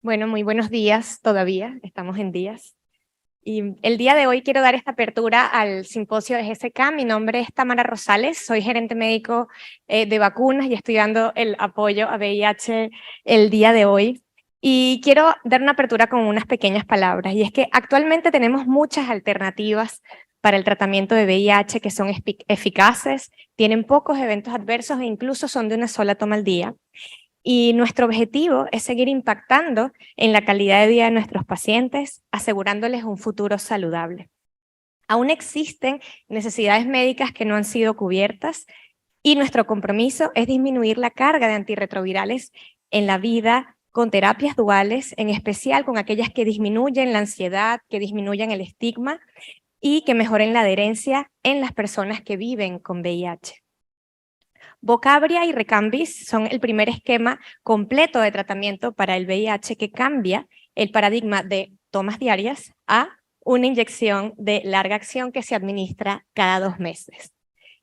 Bueno, muy buenos días todavía, estamos en días. Y el día de hoy quiero dar esta apertura al simposio de GSK. Mi nombre es Tamara Rosales, soy gerente médico de vacunas y estoy dando el apoyo a VIH el día de hoy. Y quiero dar una apertura con unas pequeñas palabras, y es que actualmente tenemos muchas alternativas para el tratamiento de VIH que son eficaces, tienen pocos eventos adversos e incluso son de una sola toma al día. Y nuestro objetivo es seguir impactando en la calidad de vida de nuestros pacientes, asegurándoles un futuro saludable. Aún existen necesidades médicas que no han sido cubiertas y nuestro compromiso es disminuir la carga de antirretrovirales en la vida con terapias duales, en especial con aquellas que disminuyen la ansiedad, que disminuyen el estigma y que mejoren la adherencia en las personas que viven con VIH. Vocabria y Recambis son el primer esquema completo de tratamiento para el VIH que cambia el paradigma de tomas diarias a una inyección de larga acción que se administra cada 2 meses.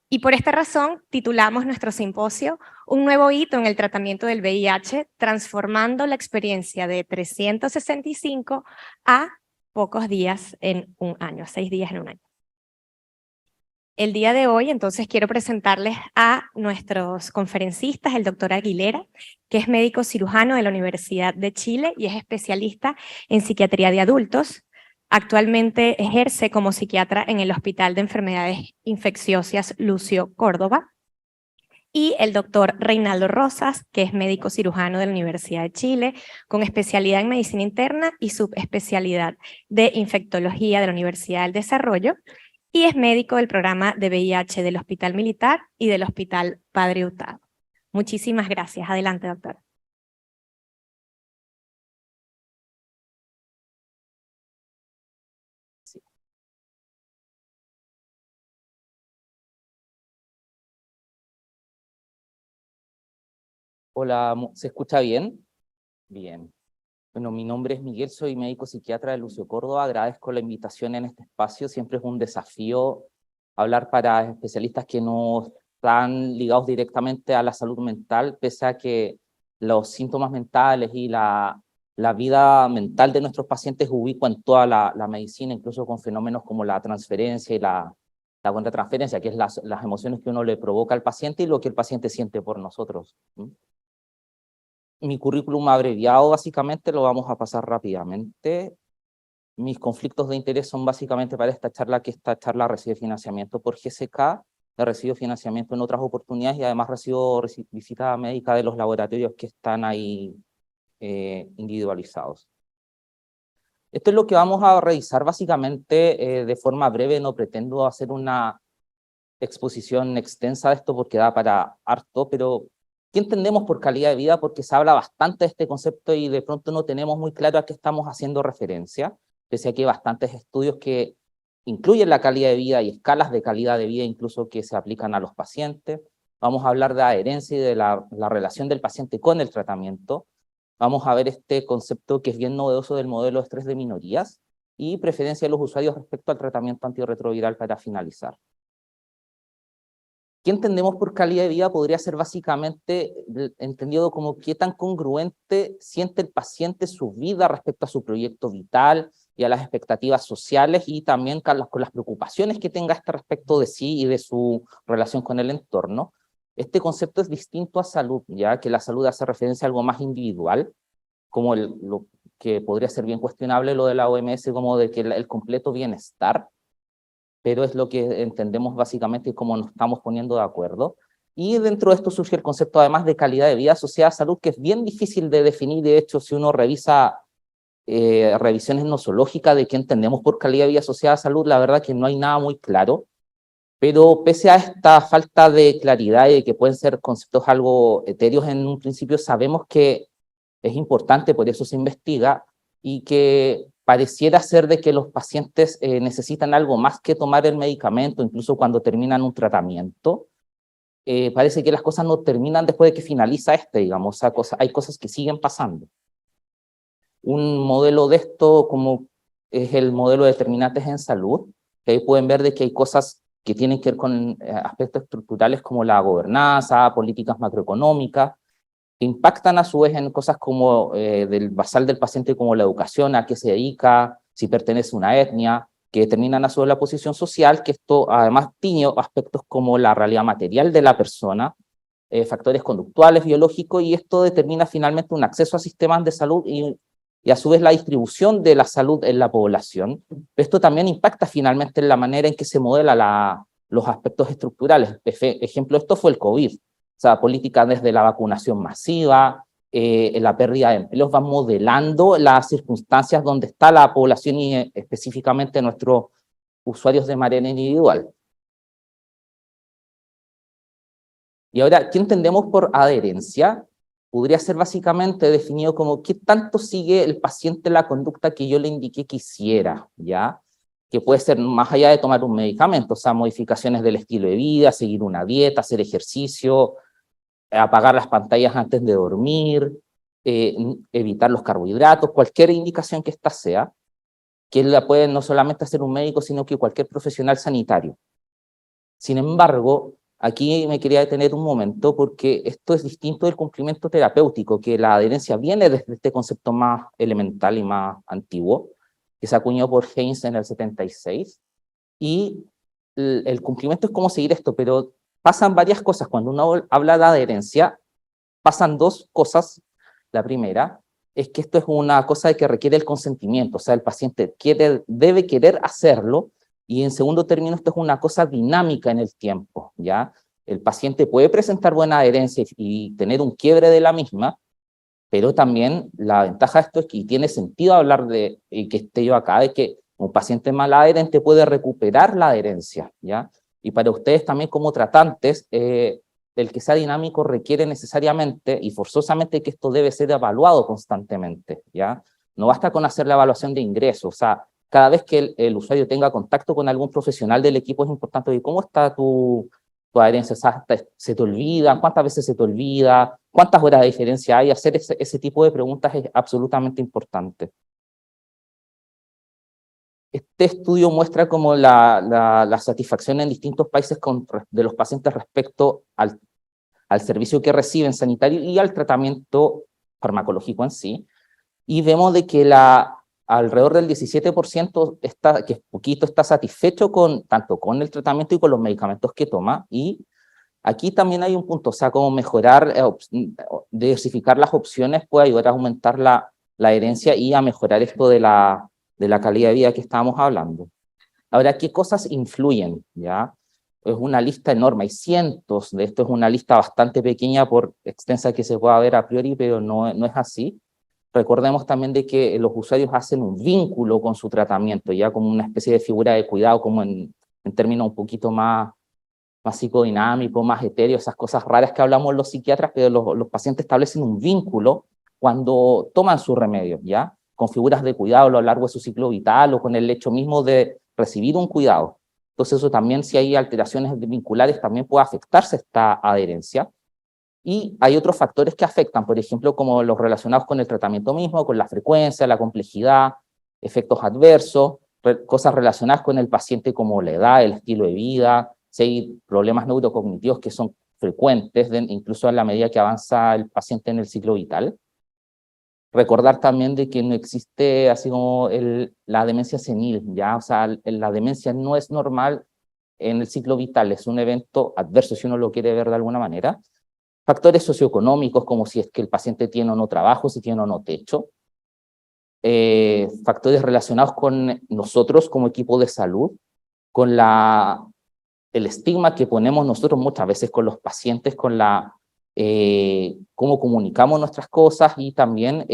Y por esta razón titulamos nuestro simposio Un nuevo hito en el tratamiento del VIH, transformando la experiencia de 365 a pocos días en un año, 6 días en un año. El día de hoy, entonces, quiero presentarles a nuestros conferencistas, el doctor Aguilera, que es médico cirujano de la Universidad de Chile y es especialista en psiquiatría de adultos. Actualmente ejerce como psiquiatra en el Hospital de Enfermedades Infecciosas Lucio Córdoba. Y el doctor Reinaldo Rosas, que es médico cirujano de la Universidad de Chile, con especialidad en medicina interna y subespecialidad de infectología de la Universidad del Desarrollo, y es médico del programa de VIH del Hospital Militar y del Hospital Padre Hurtado. Muchísimas gracias. Adelante, doctor. Sí. Hola, ¿se escucha bien? Bien. Bueno, mi nombre es Miguel, soy médico psiquiatra de Lucio Córdoba. Agradezco la invitación en este espacio. Siempre es un desafío hablar para especialistas que no están ligados directamente a la salud mental, pese a que los síntomas mentales y la vida mental de nuestros pacientes ubicuan toda la medicina, incluso con fenómenos como la transferencia y la contratransferencia, que es las emociones que uno le provoca al paciente y lo que el paciente siente por nosotros. Mi currículum abreviado básicamente lo vamos a pasar rápidamente. Mis conflictos de interés son básicamente para esta charla, que esta charla recibe financiamiento por GSK, he recibido financiamiento en otras oportunidades y además recibo visita médica de los laboratorios que están ahí individualizados. Esto es lo que vamos a revisar básicamente de forma breve. No pretendo hacer una exposición extensa de esto porque da para harto, pero ¿qué entendemos por calidad de vida? Porque se habla bastante de este concepto y de pronto no tenemos muy claro a qué estamos haciendo referencia, pese a que hay bastantes estudios que incluyen la calidad de vida y escalas de calidad de vida incluso que se aplican a los pacientes. Vamos a hablar de adherencia y de la relación del paciente con el tratamiento. Vamos a ver este concepto que es bien novedoso del modelo de estrés de minorías y preferencia de los usuarios respecto al tratamiento antirretroviral para finalizar. ¿Qué entendemos por calidad de vida? Podría ser básicamente entendido como qué tan congruente siente el paciente su vida respecto a su proyecto vital y a las expectativas sociales y también con las preocupaciones que tenga respecto de sí y de su relación con el entorno. Este concepto es distinto a salud, ya que la salud hace referencia a algo más individual, como lo que podría ser bien cuestionable lo de la OMS, como de que el completo bienestar, pero es lo que entendemos básicamente y cómo nos estamos poniendo de acuerdo. Y dentro de esto surge el concepto además de calidad de vida asociada a salud, que es bien difícil de definir. De hecho, si uno revisa revisiones nosológicas de qué entendemos por calidad de vida asociada a salud, la verdad que no hay nada muy claro. Pero pese a esta falta de claridad y de que pueden ser conceptos algo etéreos en un principio, sabemos que es importante, por eso se investiga, y que pareciera ser de que los pacientes necesitan algo más que tomar el medicamento, incluso cuando terminan un tratamiento. Parece que las cosas no terminan después de que finaliza digamos, hay cosas que siguen pasando. Un modelo de esto, como es el modelo de determinantes en salud, que ahí pueden ver de que hay cosas que tienen que ver con aspectos estructurales como la gobernanza, políticas macroeconómicas, que impactan a su vez en cosas como del basal del paciente, como la educación, a qué se dedica, si pertenece a una etnia, que determinan a su vez la posición social, que esto además tiene aspectos como la realidad material de la persona, factores conductuales, biológicos, y esto determina finalmente un acceso a sistemas de salud y a su vez la distribución de la salud en la población. Esto también impacta finalmente en la manera en que se modela los aspectos estructurales. Ejemplo, esto fue el COVID. O sea, políticas desde la vacunación masiva, la pérdida de empleos, van modelando las circunstancias donde está la población y específicamente nuestros usuarios de manera individual. Y ahora, ¿qué entendemos por adherencia? Podría ser básicamente definido como qué tanto sigue el paciente la conducta que yo le indiqué que hiciera, ¿ya? Que puede ser más allá de tomar un medicamento, o sea, modificaciones del estilo de vida, seguir una dieta, hacer ejercicio, apagar las pantallas antes de dormir, evitar los carbohidratos, cualquier indicación que ésta sea, que la puede no solamente hacer un médico, sino que cualquier profesional sanitario. Sin embargo, aquí me quería detener un momento porque esto es distinto del cumplimiento terapéutico, que la adherencia viene desde este concepto más elemental y más antiguo, que se acuñó por Haynes en el 76, y el cumplimiento es cómo seguir esto, pero pasan varias cosas. Cuando uno habla de adherencia, pasan dos cosas. La primera es que esto es una cosa que requiere el consentimiento, o sea, el paciente debe querer hacerlo, y en segundo término, esto es una cosa dinámica en el tiempo, ¿ya? El paciente puede presentar buena adherencia y tener un quiebre de la misma, pero también la ventaja de esto es que, y tiene sentido hablar de, y que esté yo acá, de que un paciente mal adherente puede recuperar la adherencia, ¿ya? Y para ustedes también como tratantes, el que sea dinámico requiere necesariamente y forzosamente que esto debe ser evaluado constantemente, ¿ya? No basta con hacer la evaluación de ingreso, o sea, cada vez que el usuario tenga contacto con algún profesional del equipo es importante ver cómo está tu adherencia, o sea, se te olvida, cuántas veces se te olvida, cuántas horas de diferencia hay. Hacer ese tipo de preguntas es absolutamente importante. Este estudio muestra como la satisfacción en distintos países de los pacientes respecto al servicio que reciben sanitario y al tratamiento farmacológico en sí, y vemos de que alrededor del 17% que es poquito, está satisfecho tanto con el tratamiento y con los medicamentos que toma. Y aquí también hay un punto, o sea, como mejorar, diversificar las opciones puede ayudar a aumentar la adherencia y a mejorar esto de la calidad de vida que estábamos hablando. Ahora, ¿qué cosas influyen? ¿Ya? Es una lista enorme, hay cientos de esto, es una lista bastante pequeña por extensa que se pueda ver a priori, pero no es así. Recordemos también de que los usuarios hacen un vínculo con su tratamiento, ya como una especie de figura de cuidado, como en términos un poquito más psicodinámico, más etéreo, esas cosas raras que hablamos los psiquiatras, pero los pacientes establecen un vínculo cuando toman su remedio, ¿ya? Con figuras de cuidado a lo largo de su ciclo vital o con el hecho mismo de recibir un cuidado. Entonces eso también, si hay alteraciones vinculares, también puede afectarse esta adherencia. Y hay otros factores que afectan, por ejemplo, como los relacionados con el tratamiento mismo, con la frecuencia, la complejidad, efectos adversos, cosas relacionadas con el paciente como la edad, el estilo de vida, si hay problemas neurocognitivos que son frecuentes, incluso a la medida que avanza el paciente en el ciclo vital. Recordar también de que no existe así como la demencia senil, ¿ya? O sea, la demencia no es normal en el ciclo vital, es un evento adverso, si uno lo quiere ver de alguna manera. Factores socioeconómicos, como si es que el paciente tiene o no trabajo, si tiene o no techo. Factores relacionados con nosotros como equipo de salud, con el estigma que ponemos nosotros muchas veces con los pacientes, con cómo comunicamos nuestras cosas, y también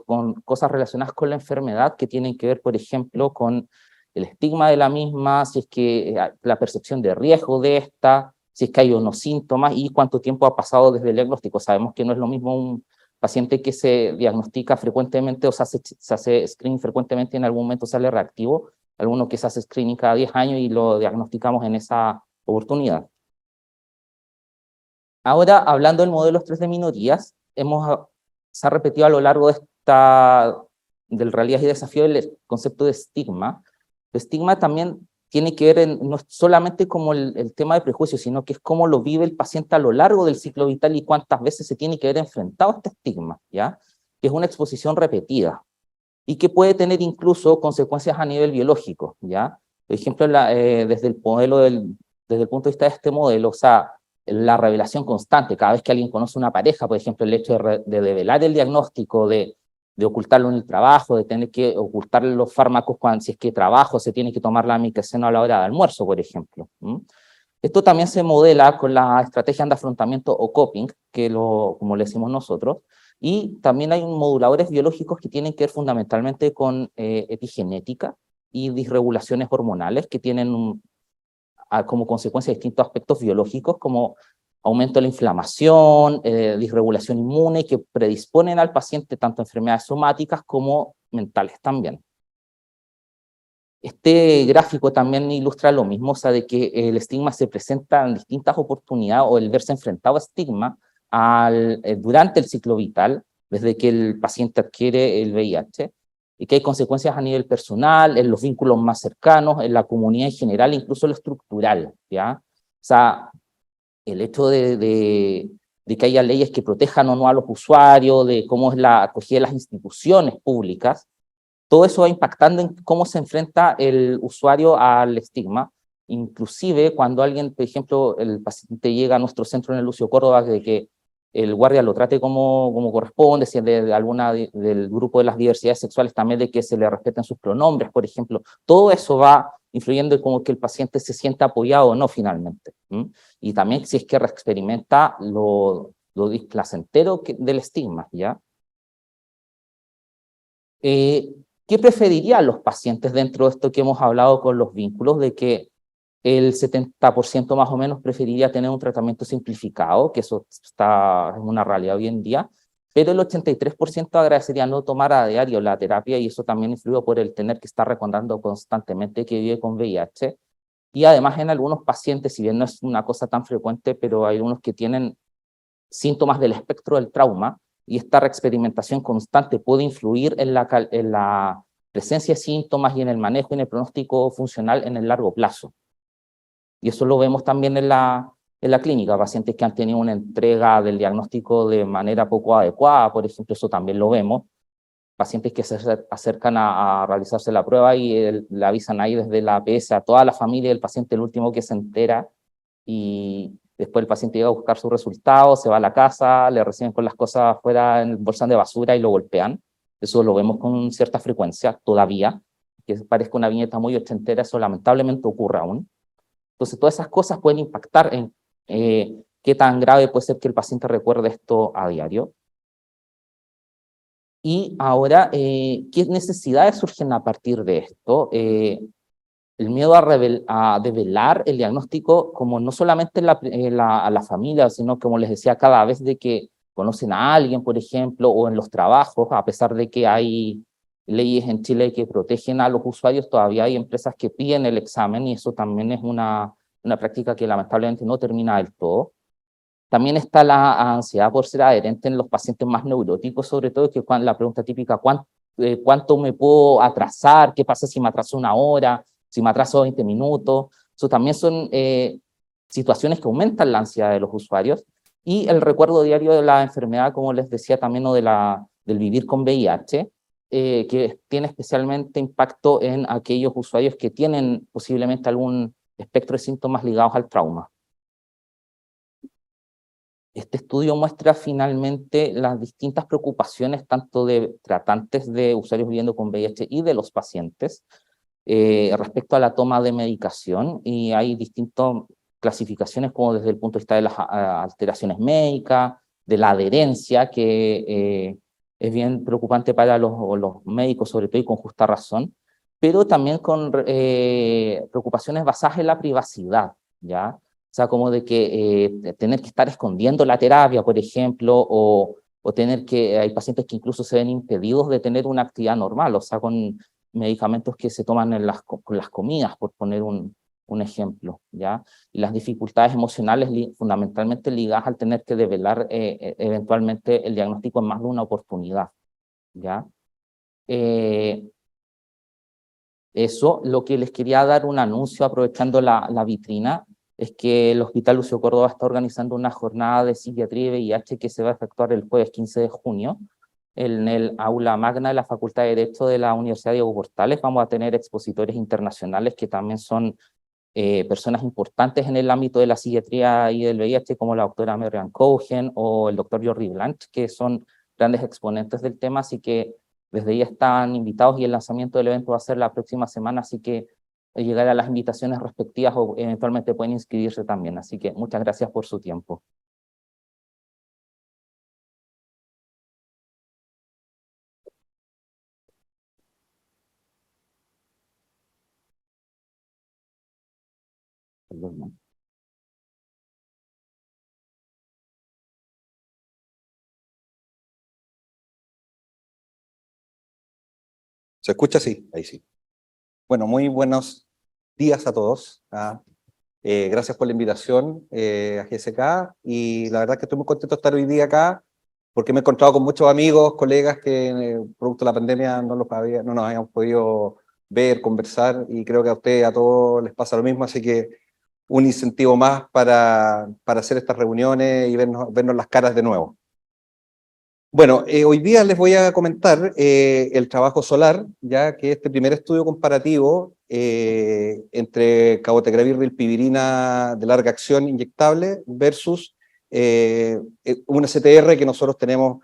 con cosas relacionadas con la enfermedad que tienen que ver, por ejemplo, con el estigma de la misma, si es que la percepción de riesgo de esta, si es que hay unos síntomas y cuánto tiempo ha pasado desde el diagnóstico. Sabemos que no es lo mismo un paciente que se diagnostica frecuentemente o se hace screening frecuentemente y en algún momento sale reactivo, alguno que se hace screening cada 10 años y lo diagnosticamos en esa oportunidad. Ahora, hablando del modelo 3 de minorías, se ha repetido a lo largo del realidad y desafío el concepto de estigma. El estigma también tiene que ver no es solamente como el tema de prejuicio, sino que es cómo lo vive el paciente a lo largo del ciclo vital y cuántas veces se tiene que ver enfrentado a este estigma, ¿ya? Que es una exposición repetida y que puede tener incluso consecuencias a nivel biológico, ¿ya? Por ejemplo, desde el modelo desde el punto de vista de este modelo, o sea, la revelación constante, cada vez que alguien conoce una pareja, por ejemplo, el hecho de develar el diagnóstico, de ocultarlo en el trabajo, de tener que ocultar los fármacos cuando, si es que trabajo, se tiene que tomar la medicación a la hora de almuerzo, por ejemplo. Esto también se modela con la estrategia de afrontamiento o coping, como le decimos nosotros, y también hay moduladores biológicos que tienen que ver fundamentalmente con epigenética y disregulaciones hormonales que tienen como consecuencia distintos aspectos biológicos como aumento de la inflamación, disregulación inmune, que predisponen al paciente tanto a enfermedades somáticas como mentales también. Este gráfico también ilustra lo mismo, o sea, de que el estigma se presenta en distintas oportunidades o el verse enfrentado a estigma durante el ciclo vital, desde que el paciente adquiere el VIH, y que hay consecuencias a nivel personal, en los vínculos más cercanos, en la comunidad en general, incluso lo estructural, ¿ya? O sea, el hecho de que haya leyes que protejan o no a los usuarios, de cómo es la acogida de las instituciones públicas, todo eso va impactando en cómo se enfrenta el usuario al estigma, inclusive cuando alguien, por ejemplo, el paciente llega a nuestro centro en el Lucio Córdoba, de que el guardia lo trate como corresponde, si es de alguna del grupo de las diversidades sexuales, también de que se le respeten sus pronombres, por ejemplo. Todo eso va influyendo en cómo que el paciente se sienta apoyado o no finalmente. Y también si es que experimenta lo displacentero del estigma, ¿ya? ¿Qué preferirían los pacientes dentro de esto que hemos hablado con los vínculos? De que el 70% más o menos preferiría tener un tratamiento simplificado, que eso está en una realidad hoy en día, pero el 83% agradecería no tomar a diario la terapia y eso también influye por el tener que estar recordando constantemente que vive con VIH. Y además en algunos pacientes, si bien no es una cosa tan frecuente, pero hay algunos que tienen síntomas del espectro del trauma, y esta reexperimentación constante puede influir en la presencia de síntomas y en el manejo y en el pronóstico funcional en el largo plazo. Y eso lo vemos también en la clínica, pacientes que han tenido una entrega del diagnóstico de manera poco adecuada, por ejemplo, eso también lo vemos. Pacientes que se acercan a realizarse la prueba y le avisan ahí desde la APS a toda la familia del paciente, el último que se entera, y después el paciente llega a buscar sus resultados, se va a la casa, le reciben con las cosas afuera en el bolsón de basura y lo golpean. Eso lo vemos con cierta frecuencia todavía, que parezca una viñeta muy ochentera, eso lamentablemente ocurre aún. Entonces todas esas cosas pueden impactar en qué tan grave puede ser que el paciente recuerde esto a diario. Y ahora, ¿qué necesidades surgen a partir de esto? El miedo a develar el diagnóstico, como no solamente a la familia, sino como les decía, cada vez de que conocen a alguien, por ejemplo, o en los trabajos, a pesar de que hay leyes en Chile que protegen a los usuarios, todavía hay empresas que piden el examen y eso también es una práctica que lamentablemente no termina del todo. También está la ansiedad por ser adherente en los pacientes más neuróticos, sobre todo, que la pregunta típica, ¿cuánto me puedo atrasar? ¿Qué pasa si me atraso una hora? ¿Si me atraso 20 minutos? Eso también son situaciones que aumentan la ansiedad de los usuarios. Y el recuerdo diario de la enfermedad, como les decía también, o del vivir con VIH, que tiene especialmente impacto en aquellos usuarios que tienen posiblemente algún espectro de síntomas ligados al trauma. Este estudio muestra finalmente las distintas preocupaciones tanto de tratantes de usuarios viviendo con VIH y de los pacientes respecto a la toma de medicación, y hay distintas clasificaciones como desde el punto de vista de las alteraciones médicas, de la adherencia, que es bien preocupante para los médicos sobre todo y con justa razón, pero también con preocupaciones basadas en la privacidad, ¿ya? O sea, como de que tener que estar escondiendo la terapia, por ejemplo, o tener hay pacientes que incluso se ven impedidos de tener una actividad normal, o sea, con medicamentos que se toman con las comidas, por poner un ejemplo, ¿ya? Y las dificultades emocionales fundamentalmente ligadas al tener que develar eventualmente el diagnóstico en más de una oportunidad, ¿ya? Eso, lo que les quería dar un anuncio aprovechando la vitrina, es que el Hospital Lucio Córdoba está organizando una jornada de psiquiatría y VIH que se va a efectuar el jueves 15 de junio en el aula magna de la Facultad de Derecho de la Universidad Diego Portales. Vamos a tener expositores internacionales que también son personas importantes en el ámbito de la psiquiatría y del VIH, como la doctora Marian Cohen o el doctor Jordi Blanch, que son grandes exponentes del tema, así que desde ahí están invitados y el lanzamiento del evento va a ser la próxima semana, así que llegar a las invitaciones respectivas o eventualmente pueden inscribirse también. Así que muchas gracias por su tiempo. Perdón. ¿Se escucha? Sí, ahí sí. Bueno, muy buenos días a todos. Gracias por la invitación a GSK y la verdad que estoy muy contento de estar hoy día acá porque me he encontrado con muchos amigos, colegas que producto de la pandemia no nos habíamos podido ver, conversar y creo que a ustedes, a todos les pasa lo mismo, así que un incentivo más para hacer estas reuniones y vernos las caras de nuevo. Bueno, hoy día les voy a comentar el trabajo SOLAR, ya que este primer estudio comparativo entre cabotegravir rilpivirina de larga acción inyectable versus un STR que nosotros tenemos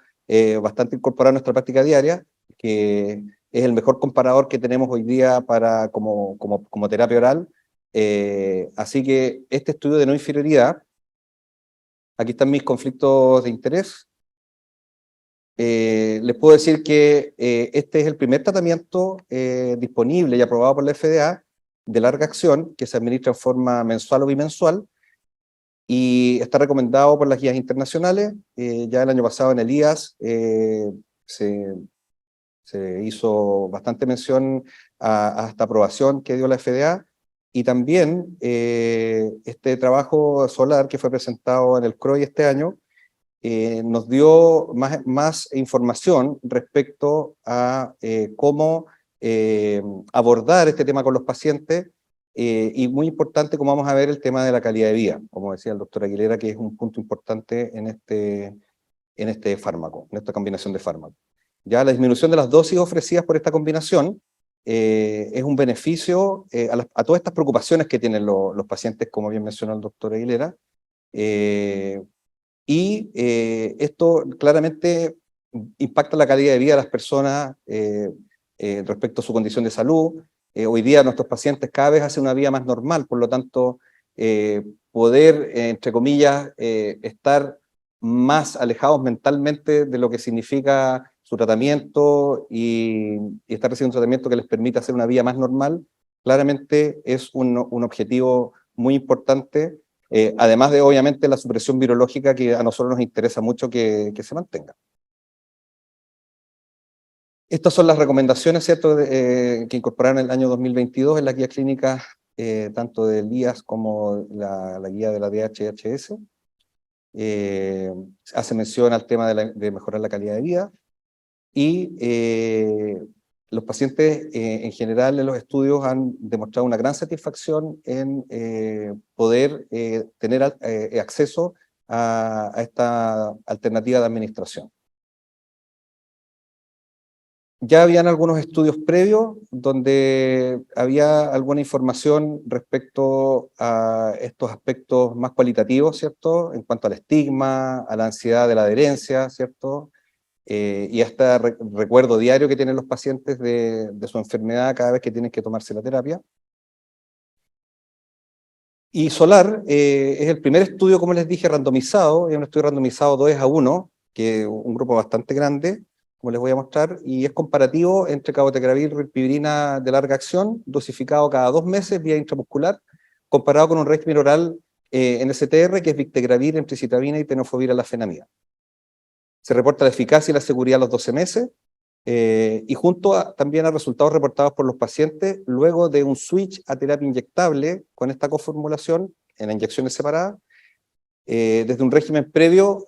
bastante incorporado en nuestra práctica diaria, que es el mejor comparador que tenemos hoy día como terapia oral. Así que este estudio de no inferioridad, aquí están mis conflictos de interés. Les puedo decir que este es el primer tratamiento disponible y aprobado por la FDA de larga acción que se administra en forma mensual o bimensual y está recomendado por las guías internacionales. Ya el año pasado en el IAS se hizo bastante mención a esta aprobación que dio la FDA y también este trabajo SOLAR que fue presentado en el CROI este año nos dio más información respecto a cómo abordar este tema con los pacientes y muy importante, como vamos a ver, el tema de la calidad de vida, como decía el doctor Aguilera, que es un punto importante en este fármaco, en esta combinación de fármacos. Ya la disminución de las dosis ofrecidas por esta combinación es un beneficio a todas estas preocupaciones que tienen los pacientes, como bien mencionó el doctor Aguilera, y esto claramente impacta la calidad de vida de las personas respecto a su condición de salud. Hoy día nuestros pacientes cada vez hacen una vida más normal, por lo tanto, poder, entre comillas, estar más alejados mentalmente de lo que significa su tratamiento y estar recibiendo un tratamiento que les permita hacer una vida más normal, claramente es un objetivo muy importante. Además de, obviamente, la supresión virológica que a nosotros nos interesa mucho que se mantenga. Estas son las recomendaciones, ¿cierto?, que incorporaron en el año 2022 en la guía clínica, tanto del IAS como la guía de la DHHS. Hace mención al tema de mejorar la calidad de vida. Y los pacientes en general en los estudios han demostrado una gran satisfacción en poder tener acceso a esta alternativa de administración. Ya habían algunos estudios previos donde había alguna información respecto a estos aspectos más cualitativos, ¿cierto? En cuanto al estigma, a la ansiedad de la adherencia, ¿cierto? Y hasta recuerdo diario que tienen los pacientes de su enfermedad cada vez que tienen que tomarse la terapia. Y SOLAR es el primer estudio, como les dije, randomizado, es un estudio randomizado 2:1, que es un grupo bastante grande, como les voy a mostrar, y es comparativo entre cabotegravir y rilpivirina de larga acción, dosificado cada 2 meses vía intramuscular, comparado con un régimen oral en STR, que es victegravir, emtricitabina y tenofovir alafenamida. Se reporta la eficacia y la seguridad a los 12 meses, y también a resultados reportados por los pacientes luego de un switch a terapia inyectable con esta coformulación en inyecciones separadas, desde un régimen previo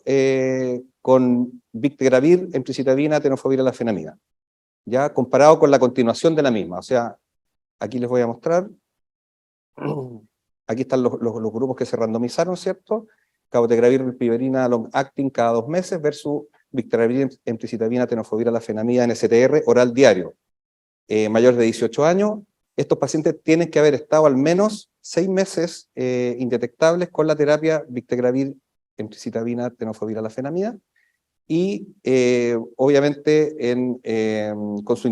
con victegravir, emtricitabina, tenofovir alafenamida, ya comparado con la continuación de la misma. O sea, Aquí les voy a mostrar. Aquí están los grupos que se randomizaron, ¿cierto? Cabotegravir, rilpivirina, long acting cada 2 meses versus victravir, emtricitabina, tenofovir, alafenamida, NSTR, oral diario. Mayores de 18 años, estos pacientes tienen que haber estado al menos 6 meses indetectables con la terapia victravir, emtricitabina, tenofovir, alafenamida, y obviamente con su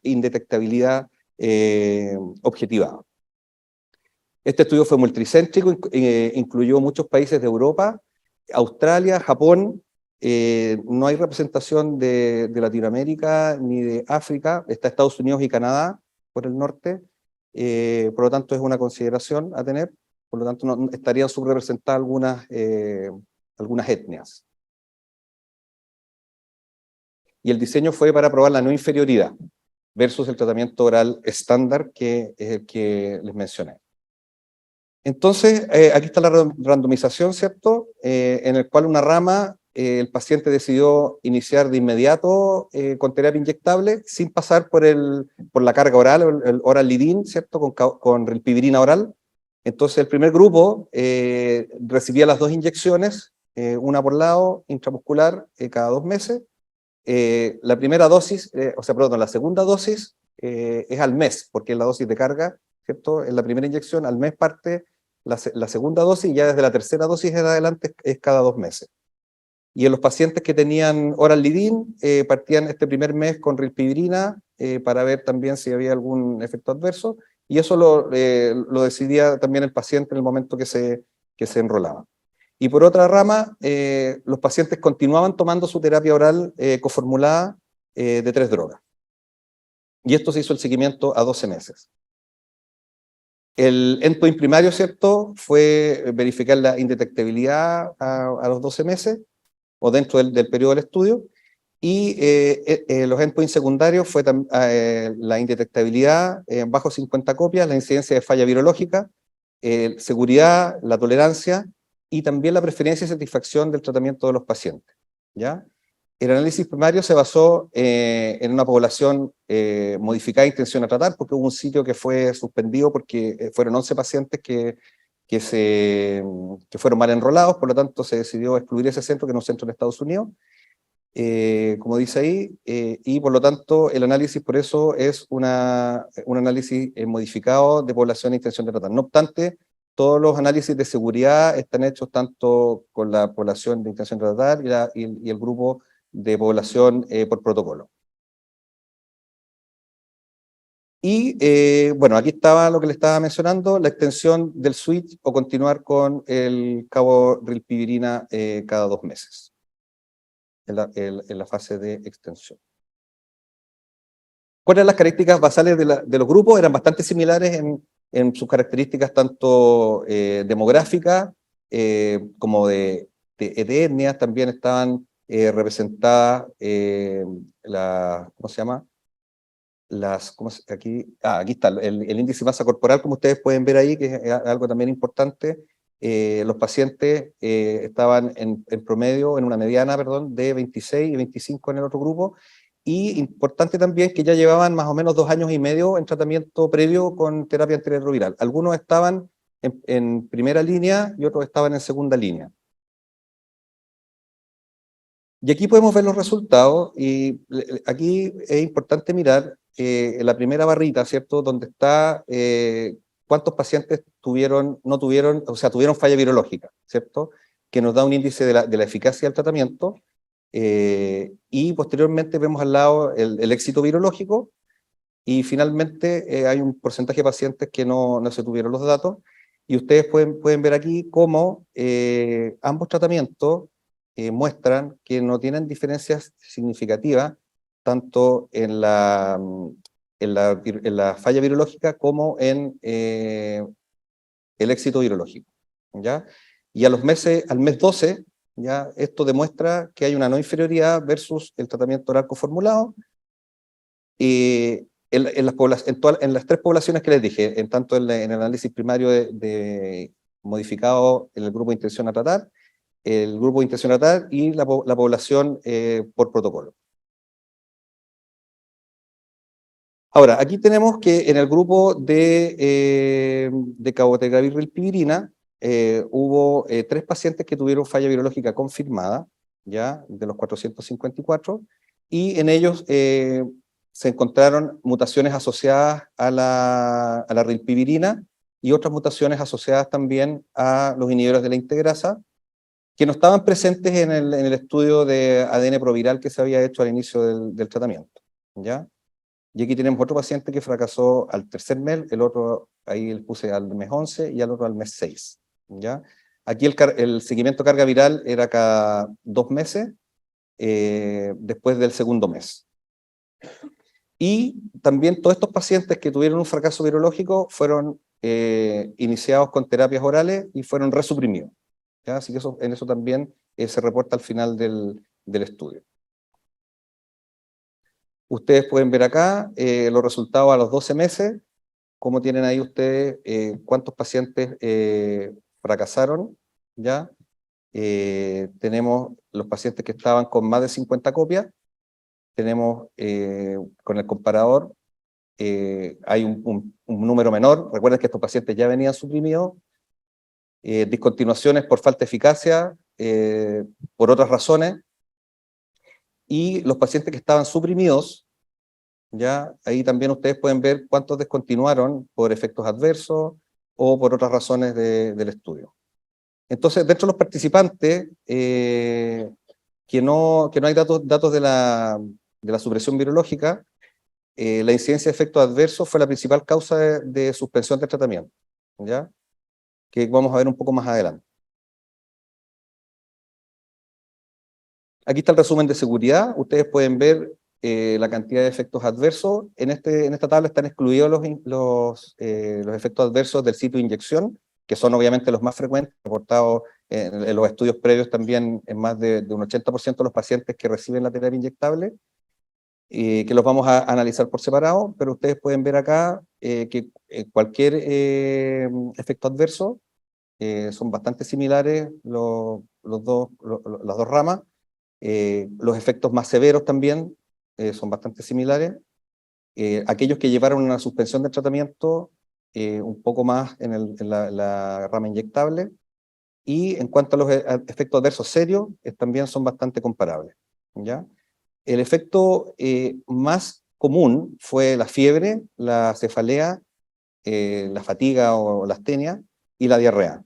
indetectabilidad objetivada. Este estudio fue multicéntrico, incluyó muchos países de Europa, Australia, Japón, no hay representación de Latinoamérica ni de África, está Estados Unidos y Canadá por el norte, por lo tanto es una consideración a tener, por lo tanto no, estarían subrepresentadas algunas etnias. Y el diseño fue para probar la no inferioridad versus el tratamiento oral estándar, que es el que les mencioné. Entonces, aquí está la randomización, ¿cierto? En el cual una rama, el paciente decidió iniciar de inmediato con terapia inyectable, sin pasar por la carga oral, el oral lidin, ¿cierto? Con rilpivirina oral. Entonces, el primer grupo recibía las 2 inyecciones, una por lado, intramuscular, cada 2 meses. La primera dosis, la segunda dosis es al mes, porque es la dosis de carga, ¿cierto? En la primera inyección, al mes parte la segunda dosis, y ya desde la tercera dosis en adelante es cada 2 meses. Y en los pacientes que tenían oral lidin, partían este primer mes con rilpivirina para ver también si había algún efecto adverso, y eso lo decidía también el paciente en el momento que se enrolaba. Y por otra rama, los pacientes continuaban tomando su terapia oral coformulada de 3 drogas. Y esto se hizo el seguimiento a 12 meses. El endpoint primario, ¿cierto?, fue verificar la indetectabilidad a los 12 meses, o dentro del periodo del estudio, y los endpoints secundarios fue la indetectabilidad bajo 50 copias, la incidencia de falla virológica, seguridad, la tolerancia, y también la preferencia y satisfacción del tratamiento de los pacientes, ¿ya? El análisis primario se basó en una población modificada de intención a tratar, porque hubo un sitio que fue suspendido porque fueron 11 pacientes que fueron mal enrolados, por lo tanto se decidió excluir ese centro, que es un centro en Estados Unidos, como dice ahí, y por lo tanto el análisis por eso es un análisis modificado de población de intención de tratar. No obstante, todos los análisis de seguridad están hechos tanto con la población de intención de tratar y el grupo de población por protocolo. Y bueno, aquí estaba lo que le estaba mencionando, la extensión del switch o continuar con el cabo rilpivirina cada 2 meses en la fase de extensión. ¿Cuáles eran las características basales de los grupos? Eran bastante similares en sus características tanto demográficas como de etnias. También estaban representadas ¿cómo se llama? Aquí está el índice de masa corporal, como ustedes pueden ver ahí, que es algo también importante. Los pacientes estaban en promedio, en una mediana, perdón, de 26 y 25 en el otro grupo, y importante también que ya llevaban más o menos 2 años y medio en tratamiento previo con terapia antirretroviral. Algunos estaban en primera línea y otros estaban en segunda línea. Y aquí podemos ver los resultados, y aquí es importante mirar la primera barrita, ¿cierto?, donde está cuántos pacientes tuvieron falla virológica, ¿cierto?, que nos da un índice de la eficacia del tratamiento, y posteriormente vemos al lado el éxito virológico, y finalmente hay un porcentaje de pacientes que no se tuvieron los datos, y ustedes pueden ver aquí cómo ambos tratamientos muestran que no tienen diferencias significativas tanto en la falla virológica como en el éxito virológico, ¿ya? Y al mes 12, ya esto demuestra que hay una no inferioridad versus el tratamiento oral coformulado, en las 3 poblaciones que les dije, tanto en el análisis primario modificado en el grupo de intención a tratar, el grupo de intención a tratar y la población por protocolo. Ahora, aquí tenemos que en el grupo de cabotegravir rilpivirina hubo 3 pacientes que tuvieron falla virológica confirmada, ya, de los 454, y en ellos se encontraron mutaciones asociadas a la rilpivirina y otras mutaciones asociadas también a los inhibidores de la integrasa, que no estaban presentes en el estudio de ADN proviral que se había hecho al inicio del tratamiento, ¿ya? Y aquí tenemos otro paciente que fracasó al tercer mes, el otro, ahí le puse al mes 11 y al otro al mes 6, ¿ya? Aquí el seguimiento carga viral era cada 2 meses, después del segundo mes. Y también todos estos pacientes que tuvieron un fracaso virológico fueron iniciados con terapias orales y fueron resuprimidos, ¿ya? Así que en eso también se reporta al final del estudio. Ustedes pueden ver acá los resultados a los 12 meses, cómo tienen ahí ustedes cuántos pacientes fracasaron, ¿ya? Tenemos los pacientes que estaban con más de 50 copias, tenemos con el comparador, hay un número menor. Recuerden que estos pacientes ya venían suprimidos, discontinuaciones por falta de eficacia, por otras razones, y los pacientes que estaban suprimidos, ya ahí también ustedes pueden ver cuántos descontinuaron por efectos adversos o por otras razones del estudio. Entonces, dentro de los participantes, que no hay datos de la supresión virológica, la incidencia de efectos adversos fue la principal causa de suspensión del tratamiento, ¿ya? Que vamos a ver un poco más adelante. Aquí está el resumen de seguridad. Ustedes pueden ver la cantidad de efectos adversos. En esta tabla están excluidos los efectos adversos del sitio de inyección, que son obviamente los más frecuentes, reportados en los estudios previos también en más de un 80% de los pacientes que reciben la terapia inyectable, que los vamos a analizar por separado, pero ustedes pueden ver acá que cualquier efecto adverso son bastante similares las dos ramas. Los efectos más severos también son bastante similares. Aquellos que llevaron una suspensión del tratamiento, un poco más en la rama inyectable, y en cuanto a los efectos adversos serios, también son bastante comparables, ¿ya? El efecto más común fue la fiebre, la cefalea, la fatiga o la astenia y la diarrea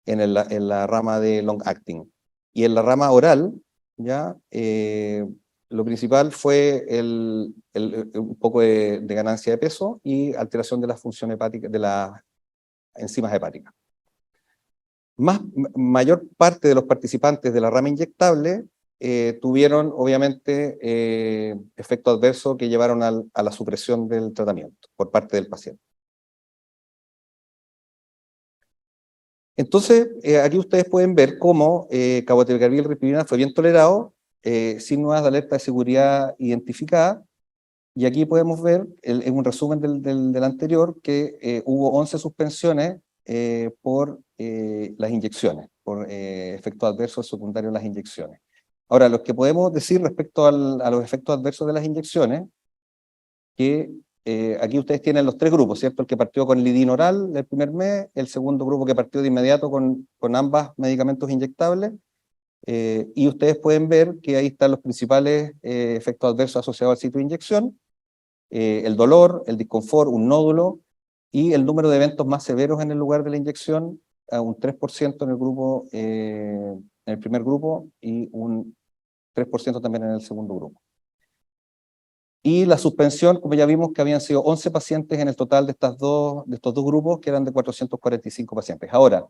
en la rama de long acting. Y en la rama oral, ¿ya? Lo principal fue un poco de ganancia de peso y alteración de la función hepática, de las enzimas hepáticas. Mayor parte de los participantes de la rama inyectable tuvieron, obviamente, efectos adversos que llevaron a la supresión del tratamiento por parte del paciente. Entonces, aquí ustedes pueden ver cómo cabotegravir rilpivirina fue bien tolerado, sin nuevas de alerta de seguridad identificadas, y aquí podemos ver, en un resumen del anterior, que hubo 11 suspensiones por las inyecciones, por efectos adversos secundarios de las inyecciones. Ahora, lo que podemos decir respecto a los efectos adversos de las inyecciones, que aquí ustedes tienen los 3 grupos, ¿cierto? El que partió con lidin oral el primer mes, el segundo grupo que partió de inmediato con ambas medicamentos inyectables, y ustedes pueden ver que ahí están los principales efectos adversos asociados al sitio de inyección, el dolor, el disconfort, un nódulo, y el número de eventos más severos en el lugar de la inyección, a un 3% en el grupo, en el primer grupo, y un 3% también en el segundo grupo. Y la suspensión, como ya vimos, que habían sido 11 pacientes en el total de estos dos grupos, que eran de 445 pacientes. Ahora,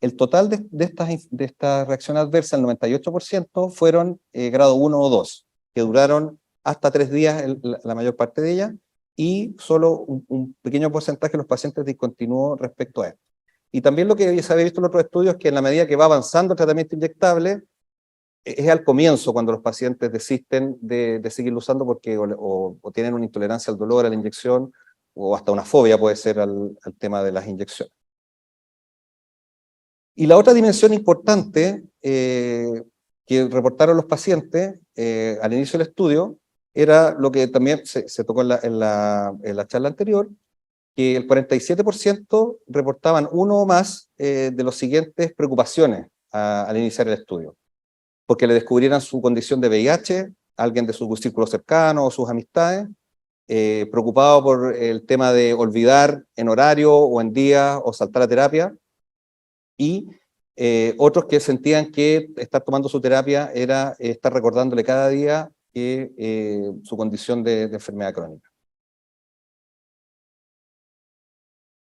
el total de estas reacciones adversas, el 98%, fueron grado 1 o 2, que duraron hasta 3 días la mayor parte de ellas, y solo un pequeño porcentaje de los pacientes discontinuó respecto a esto. Y también lo que se había visto en otros estudios es que en la medida que va avanzando el tratamiento inyectable, es al comienzo cuando los pacientes desisten de seguirlo usando porque o tienen una intolerancia al dolor, a la inyección, o hasta una fobia puede ser al tema de las inyecciones. Y la otra dimensión importante que reportaron los pacientes al inicio del estudio era lo que también se tocó en la charla anterior, que el 47% reportaban uno o más de las siguientes preocupaciones al iniciar el estudio. Porque le descubrieran su condición de VIH, alguien de su círculo cercano o sus amistades, preocupado por el tema de olvidar en horario o en día o saltar a terapia, y otros que sentían que estar tomando su terapia era estar recordándole cada día que, su condición de enfermedad crónica.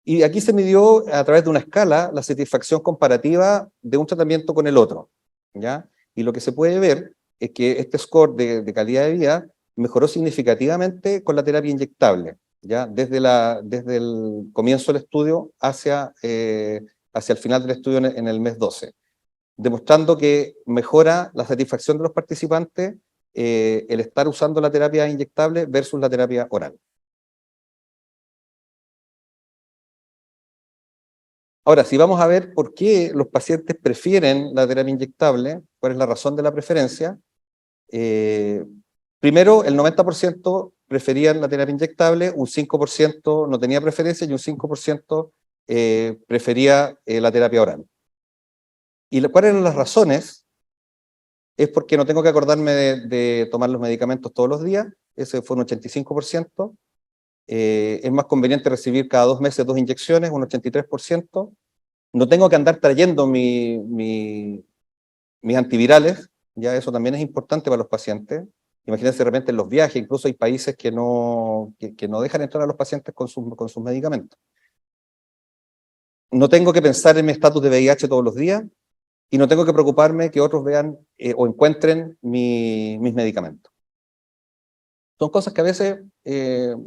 Y aquí se midió a través de una escala la satisfacción comparativa de un tratamiento con el otro, ¿ya? Y lo que se puede ver es que este score de calidad de vida mejoró significativamente con la terapia inyectable, ¿ya? Desde el comienzo del estudio hacia el final del estudio en el mes 12, demostrando que mejora la satisfacción de los participantes el estar usando la terapia inyectable versus la terapia oral. Ahora, si vamos a ver por qué los pacientes prefieren la terapia inyectable, cuál es la razón de la preferencia, primero, el 90% preferían la terapia inyectable, un 5% no tenía preferencia y un 5% prefería la terapia oral. ¿Y cuáles eran las razones? Es porque no tengo que acordarme de tomar los medicamentos todos los días, ese fue un 85%. Es más conveniente recibir cada 2 meses 2 inyecciones, un 83%. No tengo que andar trayendo mis antivirales, ya eso también es importante para los pacientes. Imagínense de repente en los viajes, incluso hay países que no dejan entrar a los pacientes con sus medicamentos. No tengo que pensar en mi estatus de VIH todos los días, y no tengo que preocuparme que otros vean o encuentren mis medicamentos. Son cosas que a veces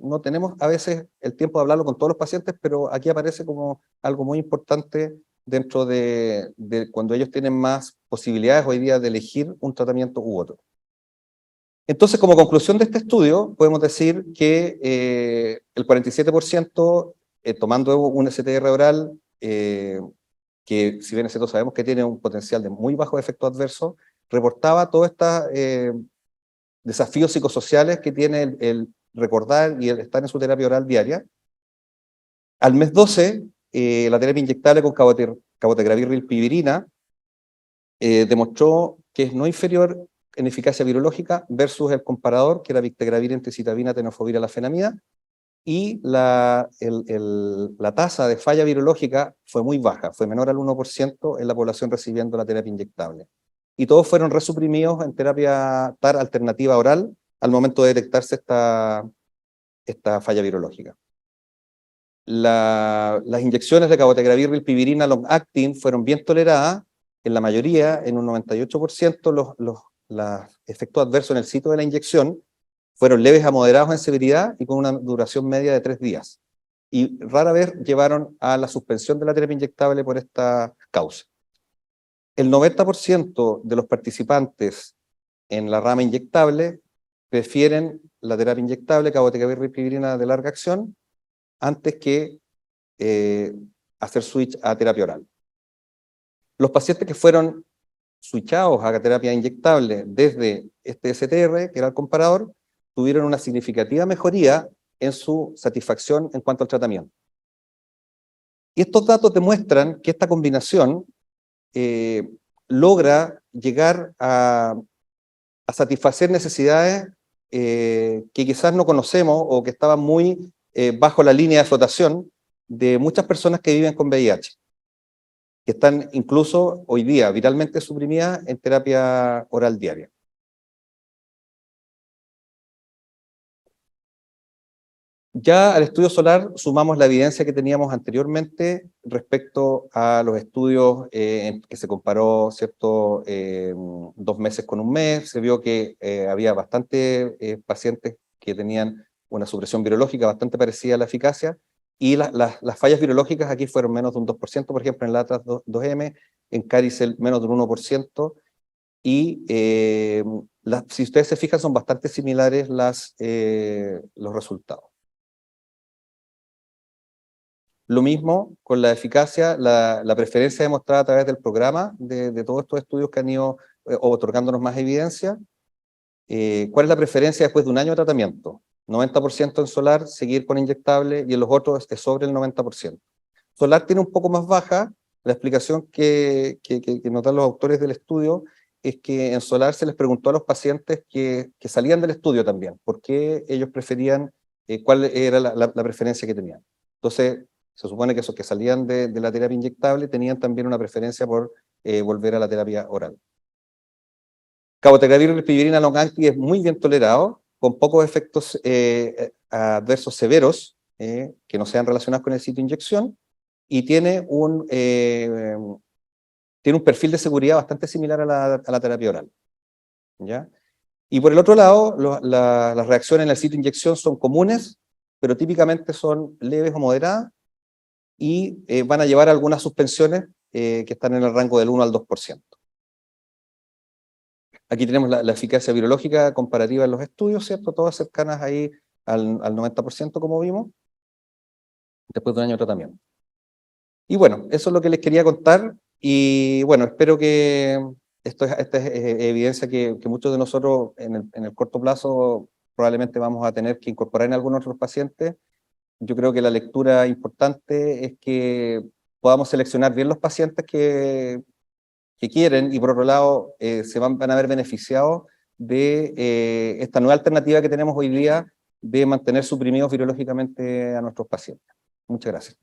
no tenemos a veces el tiempo de hablarlo con todos los pacientes, pero aquí aparece como algo muy importante dentro de cuando ellos tienen más posibilidades hoy día de elegir un tratamiento u otro. Entonces, como conclusión de este estudio, podemos decir que el 47% tomando un STR oral, que si bien es cierto sabemos que tiene un potencial de muy bajo efecto adverso, reportaba todos estos desafíos psicosociales que tiene el recordar y el estar en su terapia oral diaria. Al mes 12, la terapia inyectable con cabotegravir rilpivirina demostró que es no inferior en eficacia virológica versus el comparador, que era victegravir, entecitabina, tenofovir, alafenamida, y la tasa de falla virológica fue muy baja, fue menor al 1% en la población recibiendo la terapia inyectable. Y todos fueron resuprimidos en terapia TAR alternativa oral al momento de detectarse esta falla virológica. Las inyecciones de cabotegravir, rilpivirina, long acting fueron bien toleradas, en la mayoría, en un 98%, los efectos adversos en el sitio de la inyección fueron leves a moderados en severidad y con una duración media de 3 días. Y rara vez llevaron a la suspensión de la terapia inyectable por esta causa. El 90% de los participantes en la rama inyectable prefieren la terapia inyectable, cabotegravir, rilpivirina de larga acción, antes que hacer switch a terapia oral. Los pacientes que fueron switchados a terapia inyectable desde este STR, que era el comparador, tuvieron una significativa mejoría en su satisfacción en cuanto al tratamiento. Y estos datos demuestran que esta combinación logra llegar a satisfacer necesidades que quizás no conocemos o que estaban muy bajo la línea de flotación de muchas personas que viven con VIH, que están incluso hoy día viralmente suprimidas en terapia oral diaria. Ya al estudio SOLAR sumamos la evidencia que teníamos anteriormente respecto a los estudios que se comparó, ¿cierto? 2 meses con un mes. Se vio que había bastantes pacientes que tenían una supresión virológica bastante parecida a la eficacia, y las fallas virológicas aquí fueron menos de un 2%, por ejemplo, en la ATRAS 2M, en Caricel menos de un 1%, y si ustedes se fijan son bastante similares los resultados. Lo mismo con la eficacia, la preferencia demostrada a través del programa de todos estos estudios que han ido otorgándonos más evidencia. ¿cuál es la preferencia después de un año de tratamiento? 90% en solar, seguir con inyectable, y en los otros es sobre el 90%. Solar tiene un poco más baja. La explicación que nos dan los autores del estudio es que en solar se les preguntó a los pacientes que salían del estudio también, por qué ellos preferían, cuál era la preferencia que tenían. Entonces, se supone que esos que salían de la terapia inyectable tenían también una preferencia por volver a la terapia oral. Cabotegravir y rilpivirina long acting es muy bien tolerado, con pocos efectos adversos severos que no sean relacionados con el sitio de inyección, y tiene un perfil de seguridad bastante similar a la terapia oral, ¿ya? Y por el otro lado, las reacciones en el sitio de inyección son comunes, pero típicamente son leves o moderadas, y van a llevar a algunas suspensiones que están en el rango del 1 al 2%. Aquí tenemos la eficacia virológica comparativa en los estudios, ¿cierto? Todas cercanas ahí al 90%, como vimos, después de un año de tratamiento. Y bueno, eso es lo que les quería contar, y bueno, espero que esta es evidencia que muchos de nosotros en el corto plazo probablemente vamos a tener que incorporar en algunos otros pacientes. Yo creo que la lectura importante es que podamos seleccionar bien los pacientes que quieren, y por otro lado se van a ver beneficiados de esta nueva alternativa que tenemos hoy día de mantener suprimidos virológicamente a nuestros pacientes. Muchas gracias.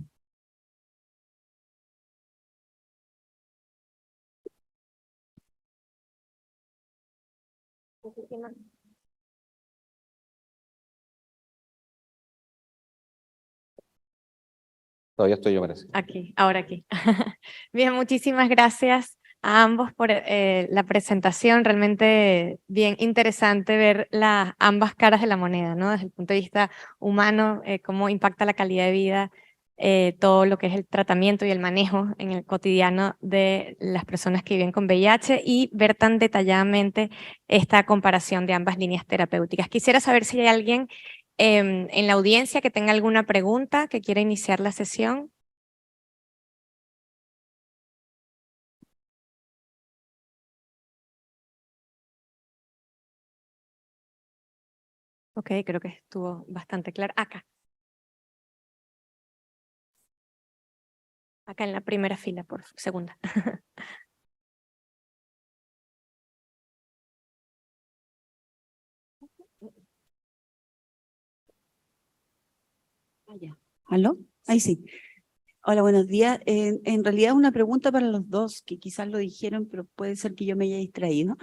Todavía estoy yo, parece. Aquí, ahora aquí. Bien, muchísimas gracias a ambos por la presentación. Realmente bien interesante ver las ambas caras de la moneda, ¿no? Desde el punto de vista humano, cómo impacta la calidad de vida, todo lo que es el tratamiento y el manejo en el cotidiano de las personas que viven con VIH, y ver tan detalladamente esta comparación de ambas líneas terapéuticas. Quisiera saber si hay alguien en la audiencia que tenga alguna pregunta, que quiera iniciar la sesión. Ok, creo que estuvo bastante claro. Acá. Acá en la primera fila, por segunda. Ya. ¿Aló? Ahí sí. Hola, buenos días. En realidad una pregunta para los dos, que quizás lo dijeron, pero puede ser que yo me haya distraído.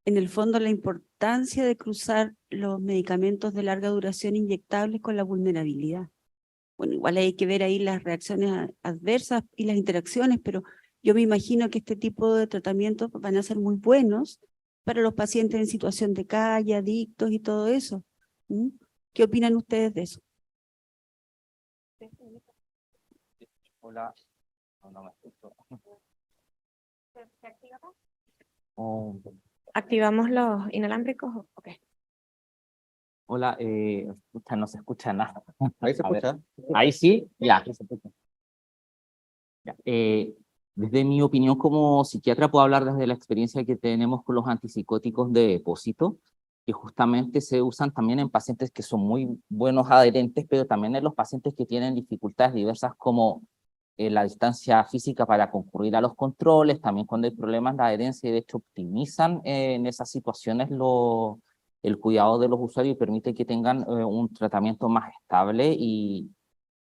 En el fondo, la importancia de cruzar los medicamentos de larga duración inyectables con la vulnerabilidad. Bueno, igual hay que ver ahí las reacciones adversas y las interacciones, pero yo me imagino que este tipo de tratamientos van a ser muy buenos para los pacientes en situación de calle, adictos y todo eso. ¿Mm? ¿Qué opinan ustedes de eso? Hola. No me escucho. ¿Se activa acá? Oh. ¿Activamos los inalámbricos? Ok. Hola, no se escucha nada. Ahí se A ver. escucha. Ahí sí, ya. Se escucha. Ya, desde mi opinión como psiquiatra puedo hablar desde la experiencia que tenemos con los antipsicóticos de depósito, que justamente se usan también en pacientes que son muy buenos adherentes, pero también en los pacientes que tienen dificultades diversas como la distancia física para concurrir a los controles, también cuando hay problemas de adherencia, y de hecho optimizan en esas situaciones el cuidado de los usuarios y permite que tengan un tratamiento más estable. Y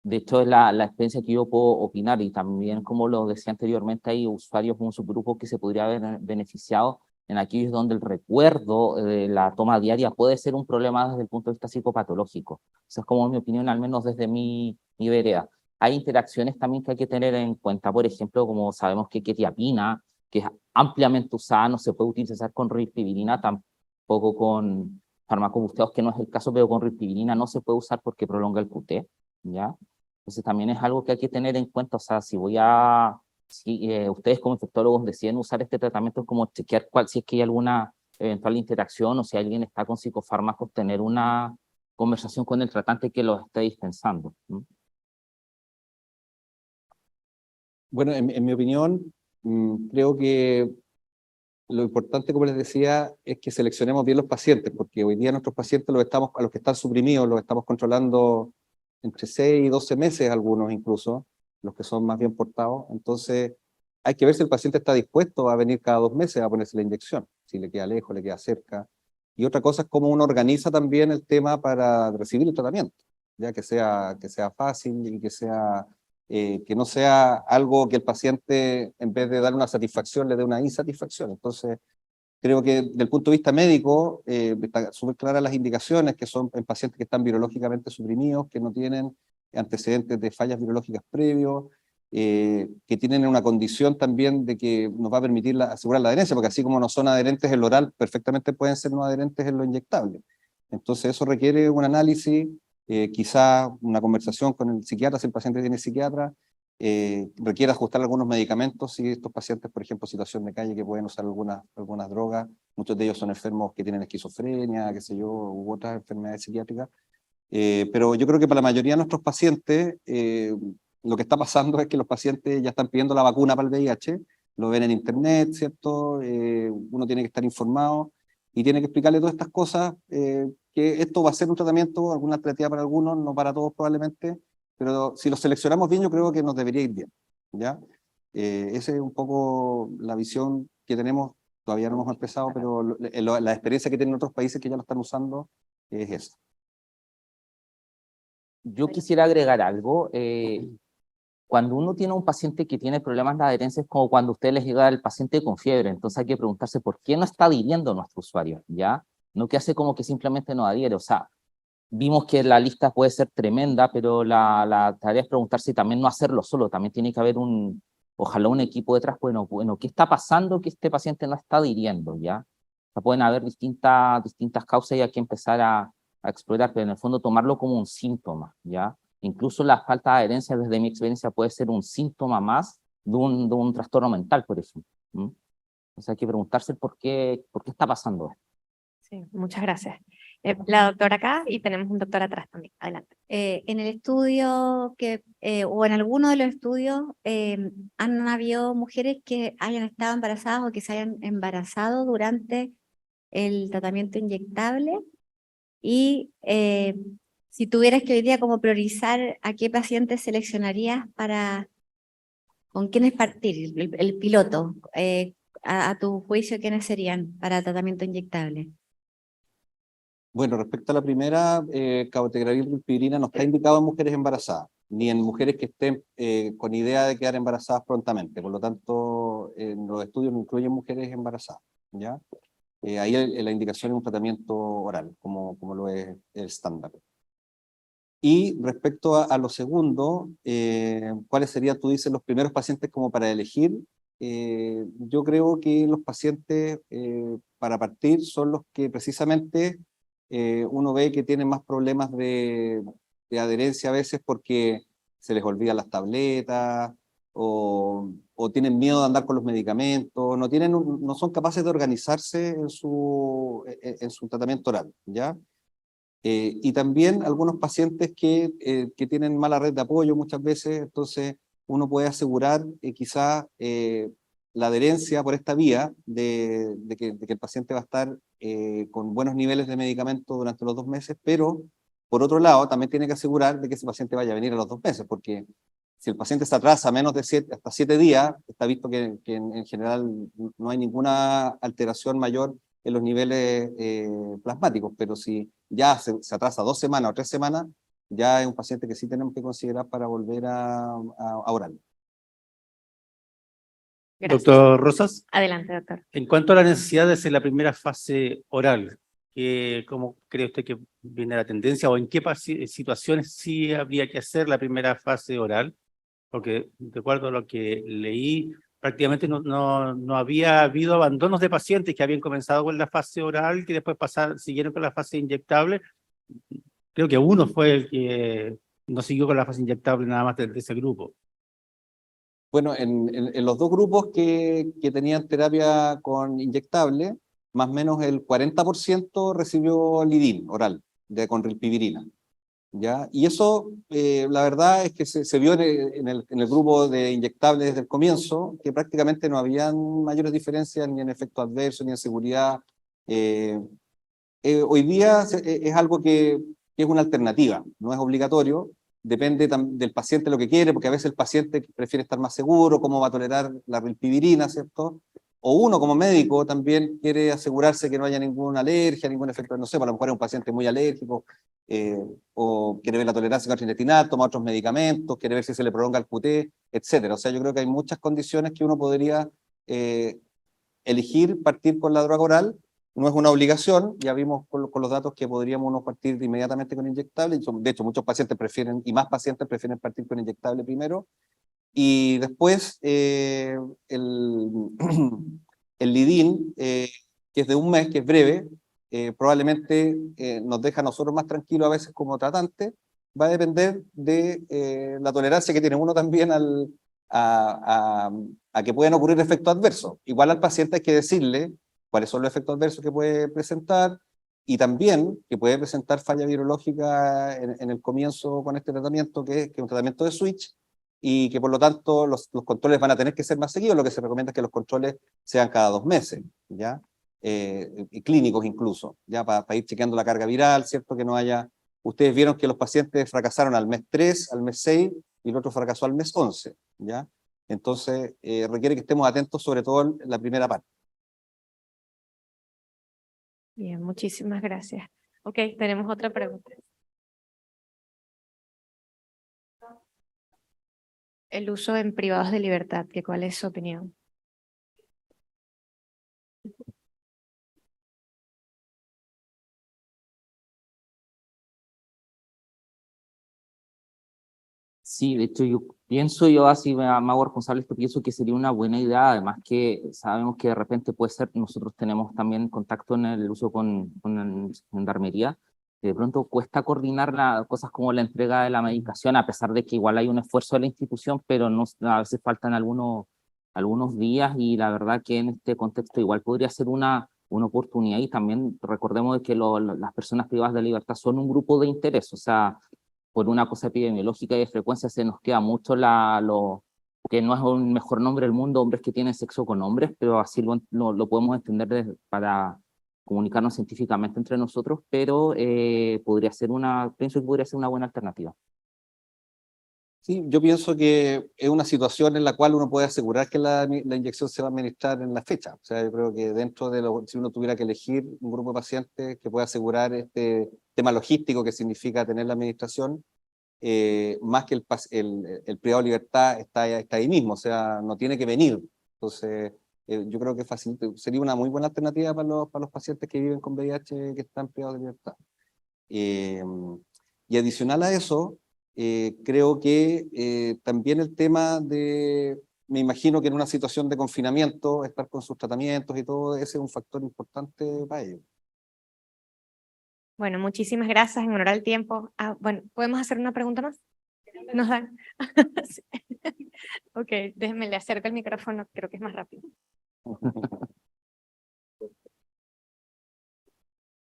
de hecho es la experiencia que yo puedo opinar, y también, como lo decía anteriormente, hay usuarios, un subgrupo que se podría haber beneficiado en aquellos donde el recuerdo de la toma diaria puede ser un problema desde el punto de vista psicopatológico. Esa es como mi opinión, al menos desde mi vereda. Hay interacciones también que hay que tener en cuenta, por ejemplo, como sabemos que quetiapina, que es ampliamente usada, no se puede utilizar con rilpivirina, tampoco con fármacos busteados, que no es el caso, pero con rilpivirina no se puede usar porque prolonga el QT, ¿ya? Entonces también es algo que hay que tener en cuenta. O sea, si ustedes como infectólogos deciden usar este tratamiento, es como chequear si es que hay alguna eventual interacción, o si alguien está con psicofármacos, tener una conversación con el tratante que los esté dispensando. Bueno, en mi opinión, creo que lo importante, como les decía, es que seleccionemos bien los pacientes, porque hoy día nuestros pacientes a los que están suprimidos, los estamos controlando entre 6 y 12 meses, algunos incluso, los que son más bien portados. Entonces, hay que ver si el paciente está dispuesto a venir cada 2 meses a ponerse la inyección, si le queda lejos, le queda cerca. Y otra cosa es cómo uno organiza también el tema para recibir el tratamiento, ya que sea fácil y que no sea algo que el paciente, en vez de dar una satisfacción, le dé una insatisfacción. Entonces, creo que desde el punto de vista médico, están súper claras las indicaciones, que son en pacientes que están virológicamente suprimidos, que no tienen antecedentes de fallas virológicas previos, que tienen una condición también de que nos va a permitir asegurar la adherencia, porque así como no son adherentes en lo oral, perfectamente pueden ser no adherentes en lo inyectable. Entonces eso requiere un análisis, quizá una conversación con el psiquiatra, si el paciente tiene psiquiatra, requiere ajustar algunos medicamentos, si estos pacientes, por ejemplo, situación de calle, que pueden usar algunas drogas, muchos de ellos son enfermos que tienen esquizofrenia, qué sé yo, u otras enfermedades psiquiátricas, pero yo creo que para la mayoría de nuestros pacientes, lo que está pasando es que los pacientes ya están pidiendo la vacuna para el VIH, lo ven en internet, ¿cierto? Uno tiene que estar informado y tiene que explicarle todas estas cosas, que esto va a ser un tratamiento, alguna alternativa para algunos, no para todos probablemente, pero si los seleccionamos bien, yo creo que nos debería ir bien, ¿ya? Esa es un poco la visión que tenemos, todavía no hemos empezado, pero la experiencia que tienen otros países que ya lo están usando es esa. Yo quisiera agregar algo. Cuando uno tiene un paciente que tiene problemas de adherencia, es como cuando usted les llega al paciente con fiebre, entonces hay que preguntarse por qué no está adhiriendo nuestro usuario, ¿ya? No que hace como que simplemente no adhiere, o sea, vimos que la lista puede ser tremenda, pero la tarea es preguntarse y también no hacerlo solo, también tiene que haber ojalá un equipo detrás, bueno, ¿qué está pasando que este paciente no está adhiriendo, ya? O sea, pueden haber distintas causas y hay que empezar a explorar, pero en el fondo tomarlo como un síntoma, ¿ya? Incluso la falta de adherencia, desde mi experiencia, puede ser un síntoma más de un trastorno mental, por ejemplo. O sea, hay que preguntarse por qué está pasando esto. Sí, muchas gracias. La doctora acá y tenemos un doctor atrás también. Adelante. En el estudio o en alguno de los estudios han habido mujeres que hayan estado embarazadas o que se hayan embarazado durante el tratamiento inyectable y si tuvieras que hoy día como priorizar a qué pacientes seleccionarías con quiénes partir, el piloto, a tu juicio, ¿quiénes serían para tratamiento inyectable? Bueno, respecto a la primera, cabotegravir rilpivirina no está indicado en mujeres embarazadas, ni en mujeres que estén con idea de quedar embarazadas prontamente. Por lo tanto, en los estudios no incluyen mujeres embarazadas, ¿ya? Ahí la indicación es un tratamiento oral, como lo es el estándar. Y respecto a lo segundo, ¿cuáles serían, tú dices, los primeros pacientes como para elegir? Yo creo que los pacientes para partir son los que precisamente uno ve que tienen más problemas de adherencia a veces porque se les olvidan las tabletas o tienen miedo de andar con los medicamentos, no son capaces de organizarse en su tratamiento oral, ¿ya? Y también algunos pacientes que tienen mala red de apoyo muchas veces, entonces uno puede asegurar quizá la adherencia por esta vía de que el paciente va a estar con buenos niveles de medicamento durante los 2 meses, pero por otro lado también tiene que asegurar de que ese paciente vaya a venir a los 2 meses, porque si el paciente se atrasa menos de hasta 7 días, está visto que en general no hay ninguna alteración mayor en los niveles plasmáticos, pero si ya se atrasa 2 semanas o 3 semanas, ya es un paciente que sí tenemos que considerar para volver a oral. Gracias. Doctor Rosas, Adelante, doctor. en cuanto a la necesidad de hacer la primera fase oral, ¿cómo cree usted que viene la tendencia o en qué situaciones sí habría que hacer la primera fase oral? Porque de acuerdo a lo que leí, prácticamente no había habido abandonos de pacientes que habían comenzado con la fase oral, que después siguieron con la fase inyectable. Creo que uno fue el que no siguió con la fase inyectable nada más de ese grupo. Bueno, en los 2 grupos que tenían terapia con inyectable, más o menos el 40% recibió lidin oral, con rilpivirina. ¿ya? Y eso, la verdad es que se vio en el grupo de inyectables desde el comienzo, que prácticamente no habían mayores diferencias ni en efectos adversos, ni en seguridad. Hoy día es algo que es una alternativa, no es obligatorio, depende del paciente lo que quiere, porque a veces el paciente prefiere estar más seguro, cómo va a tolerar la rilpivirina, ¿cierto? O uno como médico también quiere asegurarse que no haya ninguna alergia, ningún efecto, no sé, a lo mejor es un paciente muy alérgico, o quiere ver la tolerancia gastrointestinal, toma otros medicamentos, quiere ver si se le prolonga el QT, etcétera. O sea, yo creo que hay muchas condiciones que uno podría elegir partir con la droga oral. No es una obligación, ya vimos con los datos que podríamos uno partir inmediatamente con inyectable, de hecho muchos pacientes prefieren, y más pacientes prefieren partir con inyectable primero, y después el lidín, que es de un mes, que es breve, probablemente nos deja a nosotros más tranquilos a veces como tratante, va a depender de la tolerancia que tiene uno también a, a, a que pueden ocurrir efectos adversos. Igual al paciente hay que decirle cuáles son los efectos adversos que puede presentar, y también que puede presentar falla virológica en el comienzo con este tratamiento, que es un tratamiento de switch, y que por lo tanto los controles van a tener que ser más seguidos. Lo que se recomienda es que los controles sean cada 2 meses, ¿ya? Y clínicos incluso, ya para ir chequeando la carga viral, ¿cierto? Que no haya... Ustedes vieron que los pacientes fracasaron al mes 3, al mes 6, y el otro fracasó al mes 11, ¿ya? Entonces, requiere que estemos atentos sobre todo en la primera parte. Bien, muchísimas gracias. Ok, tenemos otra pregunta. El uso en privados de libertad, ¿cuál es su opinión? Sí, de hecho yo pienso, yo así me hago responsable de esto, pienso que sería una buena idea, además que sabemos que de repente puede ser, nosotros tenemos también contacto en el uso con la gendarmería, que de pronto cuesta coordinar cosas como la entrega de la medicación, a pesar de que igual hay un esfuerzo de la institución, pero no, a veces faltan algunos días, y la verdad que en este contexto igual podría ser una oportunidad. Y también recordemos de que las personas privadas de libertad son un grupo de interés, o sea, por una cosa epidemiológica y de frecuencia se nos queda mucho que no es un mejor nombre del mundo, hombres que tienen sexo con hombres, pero así lo podemos entender para comunicarnos científicamente entre nosotros, pero pienso que podría ser una buena alternativa. Sí, yo pienso que es una situación en la cual uno puede asegurar que la inyección se va a administrar en la fecha. O sea, yo creo que dentro si uno tuviera que elegir un grupo de pacientes que pueda asegurar este tema logístico que significa tener la administración, más que el privado de libertad está ahí mismo, o sea, no tiene que venir. Entonces, yo creo que sería una muy buena alternativa para los pacientes que viven con VIH que están privados de libertad. Y adicional a eso, creo que también el tema me imagino que en una situación de confinamiento, estar con sus tratamientos y todo, ese es un factor importante para ellos. Bueno, muchísimas gracias en honor al tiempo. Bueno, ¿podemos hacer una pregunta más? ¿Nos dan? Sí. Ok, déjenme, le acerco el micrófono, creo que es más rápido.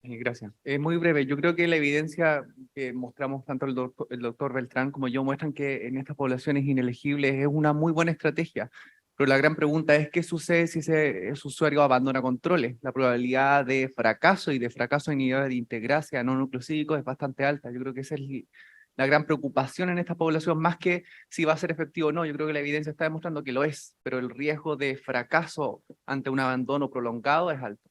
Gracias. Es muy breve. Yo creo que la evidencia que mostramos tanto el doctor Beltrán como yo muestran que en estas poblaciones inelegibles es una muy buena estrategia. Pero la gran pregunta es, ¿qué sucede si ese usuario abandona controles? La probabilidad de fracaso y de fracaso en nivel de integracia no nucleosídico es bastante alta. Yo creo que esa es la gran preocupación en esta población, más que si va a ser efectivo o no. Yo creo que la evidencia está demostrando que lo es, pero el riesgo de fracaso ante un abandono prolongado es alto.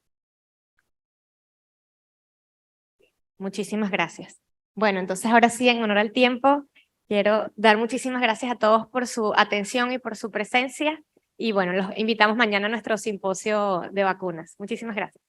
Muchísimas gracias. Bueno, entonces ahora sí, en honor al tiempo, quiero dar muchísimas gracias a todos por su atención y por su presencia. Y bueno, los invitamos mañana a nuestro simposio de vacunas. Muchísimas gracias.